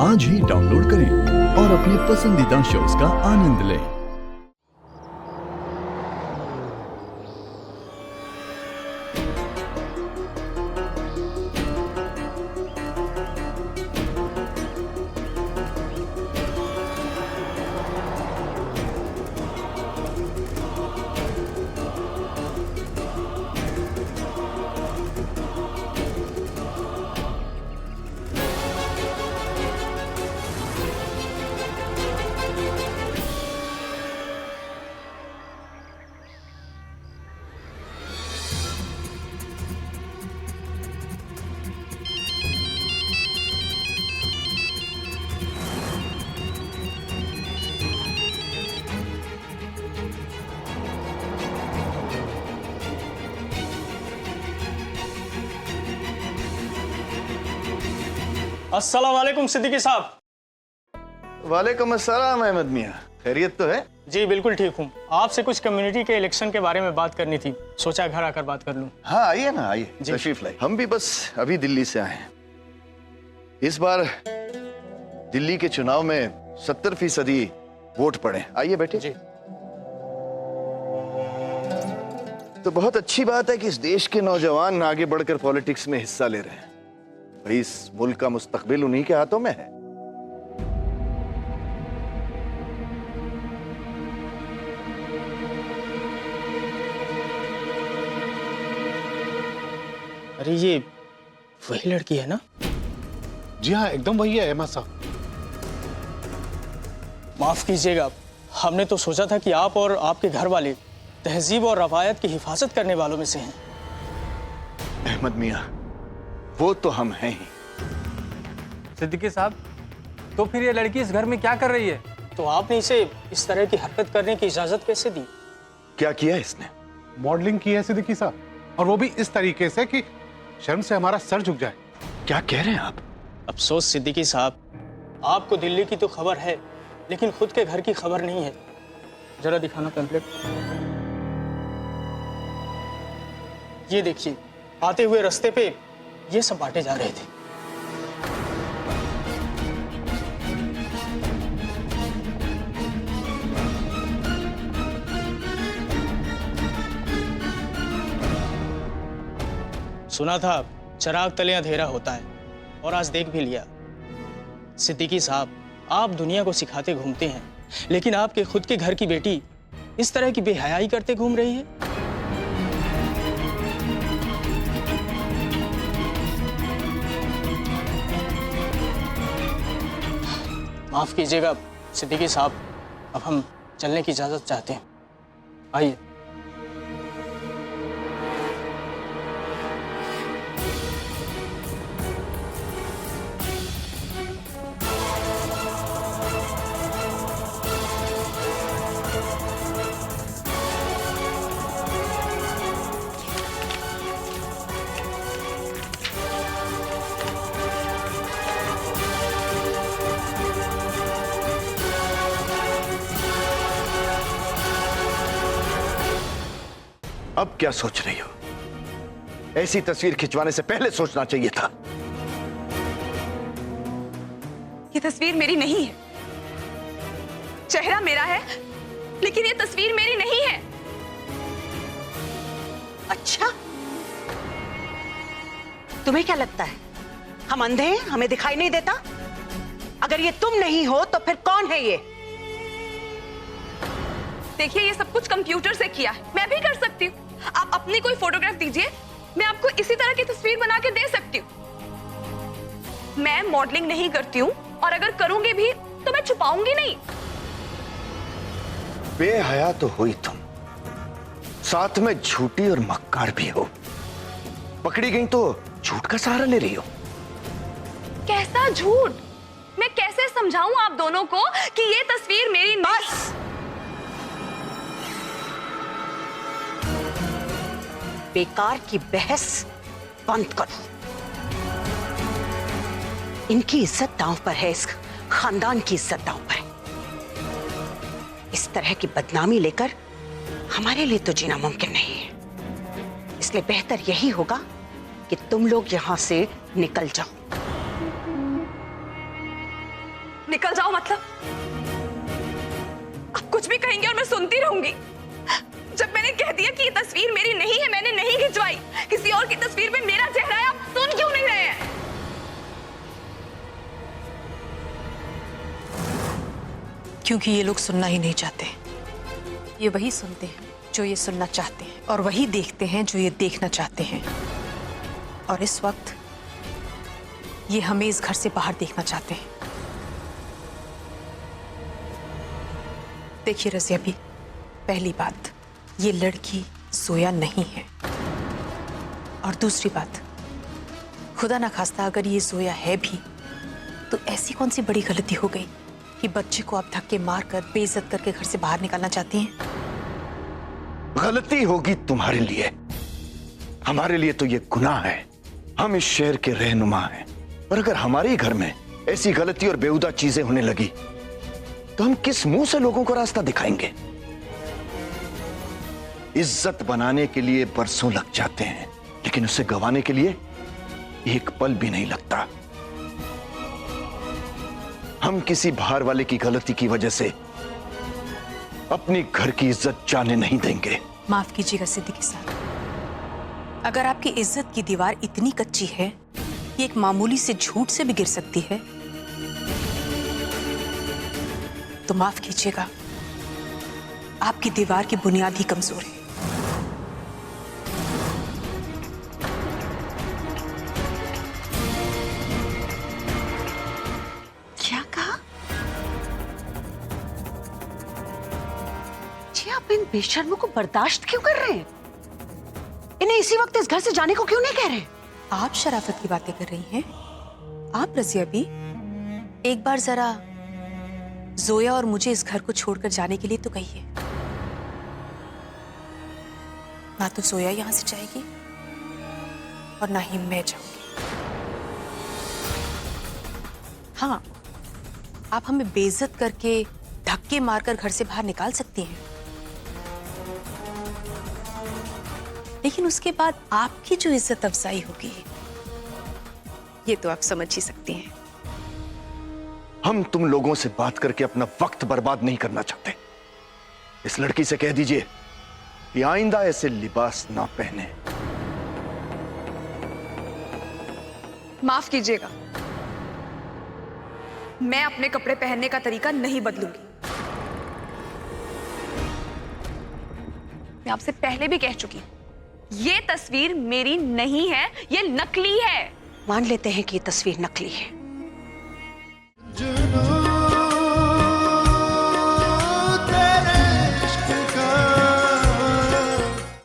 आज ही डाउनलोड करें और अपने पसंदीदा शोज का आनंद लें। अस्सलाम वालेकुम सिद्दीकी साहब। वालेकुम अस्सलाम अहमद मियाँ, खैरियत तो है? जी बिल्कुल ठीक हूँ। आपसे कुछ कम्युनिटी के इलेक्शन के बारे में बात करनी थी, सोचा घर आकर बात कर लूँ। हाँ आइए ना, आइए तशरीफ लाइए। हम भी बस अभी दिल्ली से आए हैं। इस बार दिल्ली के चुनाव में 70% वोट पड़े। आइए बैठे जी। तो बहुत अच्छी बात है कि इस देश के नौजवान आगे बढ़कर पॉलिटिक्स में हिस्सा ले रहे हैं। भाई इस मुल्क का मुस्तकबिल उन्हीं के हाथों में है। अरे ये वही लड़की है ना? जी हाँ, एकदम वही है अहमद साहब। माफ कीजिएगा, हमने तो सोचा था कि आप और आपके घर वाले तहजीब और रवायत की हिफाजत करने वालों में से हैं। अहमद मियाँ, वो तो हम हैं ही। सिद्दीकी साहब, तो फिर ये लड़की इस घर में क्या कर रही है? तो आपने इसे इस तरह की हरकत करने की इजाजत कैसे दी? क्या किया इसने? मॉडलिंग की है सिद्दीकी साहब, और वो भी इस तरीके से कि शर्म से हमारा सर झुक जाए। क्या कह रहे हैं आप? अफसोस सिद्दीकी साहब, आपको दिल्ली की तो खबर है लेकिन खुद के घर की खबर नहीं है। जरा दिखाना पैम्फलेट। ये देखिए, आते हुए रास्ते पे ये सब बांटे जा रहे थे। सुना था चिराग तले अंधेरा होता है, और आज देख भी लिया। सिद्दीकी साहब, आप दुनिया को सिखाते घूमते हैं, लेकिन आपके खुद के घर की बेटी इस तरह की बेहयाई करते घूम रही है। माफ कीजिएगा सिद्दीकी साहब, अब हम चलने की इजाजत चाहते हैं। आइए। अब क्या सोच रही हो? ऐसी तस्वीर खिंचवाने से पहले सोचना चाहिए था। ये तस्वीर मेरी नहीं है। चेहरा मेरा है, लेकिन ये तस्वीर मेरी नहीं है। अच्छा, तुम्हें क्या लगता है हम अंधे हैं, हमें दिखाई नहीं देता? अगर ये तुम नहीं हो तो फिर कौन है ये? देखिए, ये सब कुछ कंप्यूटर से किया है, मैं भी कर सकती हूँ। आप अपनी कोई फोटोग्राफ दीजिए, मैं आपको इसी तरह की तस्वीर बना के दे सकती हूँ। मैं मॉडलिंग नहीं करती हूँ, और अगर करूंगी भी तो मैं छुपाऊंगी नहीं। बेहया तो हुई तुम, साथ में झूठी और मक्कार भी हो। पकड़ी गई तो झूठ का सहारा ले रही हो। कैसा झूठ? मैं कैसे समझाऊं आप दोनों को कि ये तस्वीर मेरी नहीं? बेकार की बहस बंद करो। इनकी इज्जत दांव पर है, इस खानदान की इज्जत दांव पर है। इस तरह की बदनामी लेकर हमारे लिए तो जीना मुमकिन नहीं है। इसलिए बेहतर यही होगा कि तुम लोग यहां से निकल जाओ। निकल जाओ मतलब? आप कुछ भी कहेंगे और मैं सुनती रहूंगी। जब मैंने कह दिया कि ये तस्वीर मेरी नहीं है, मैंने नहीं खिंचवाई, किसी और की तस्वीर में मेरा चेहरा है, आप सुन क्यों नहीं रहे हैं? क्योंकि ये लोग सुनना ही नहीं चाहते। ये वही सुनते हैं जो ये सुनना चाहते हैं, और वही देखते हैं जो ये देखना चाहते हैं। और इस वक्त ये हमें इस घर से बाहर देखना चाहते हैं। देखिए रज़िया भी, पहली बात, ये लड़की जोया नहीं है। और दूसरी बात, खुदा ना खास्ता अगर ये जोया है भी, तो ऐसी कौन सी बड़ी गलती हो गई कि बच्चे को आप धक्के मारकर बेइज्जत करके घर से बाहर निकालना चाहती हैं? गलती होगी तुम्हारे लिए, हमारे लिए तो ये गुनाह है। हम इस शहर के रहनुमा हैं, और अगर हमारे ही घर में ऐसी गलती और बेहुदा चीजें होने लगी तो हम किस मुंह से लोगों को रास्ता दिखाएंगे? इज्जत बनाने के लिए बरसों लग जाते हैं, लेकिन उसे गंवाने के लिए एक पल भी नहीं लगता। हम किसी बाहर वाले की गलती की वजह से अपने घर की इज्जत जाने नहीं देंगे। माफ कीजिएगा सिद्दीकी साहब, अगर आपकी इज्जत की दीवार इतनी कच्ची है कि एक मामूली से झूठ से भी गिर सकती है, तो माफ कीजिएगा, आपकी दीवार की बुनियाद ही कमजोर है। क्या कहा? जी आप इन बेशर्मों को बर्दाश्त क्यों कर रहे हैं? इन्हें इसी वक्त इस घर से जाने को क्यों नहीं कह रहे? आप शराफत की बातें कर रही हैं? आप रज़िया भी, एक बार जरा जोया और मुझे इस घर को छोड़कर जाने के लिए तो कहिए। ना तो जोया यहां से जाएगी और ना ही मैं जाऊंगी। हाँ, आप हमें बेइज्जत करके धक्के मारकर घर से बाहर निकाल सकती हैं, लेकिन उसके बाद आपकी जो इज्जत अफजाई होगी, ये तो आप समझ ही सकती हैं। हम तुम लोगों से बात करके अपना वक्त बर्बाद नहीं करना चाहते। इस लड़की से कह दीजिए कि आइंदा ऐसे लिबास ना पहने। माफ कीजिएगा, मैं अपने कपड़े पहनने का तरीका नहीं बदलूंगी। मैं आपसे पहले भी कह चुकी हूं, ये तस्वीर मेरी नहीं है, ये नकली है। मान लेते हैं कि ये तस्वीर नकली है,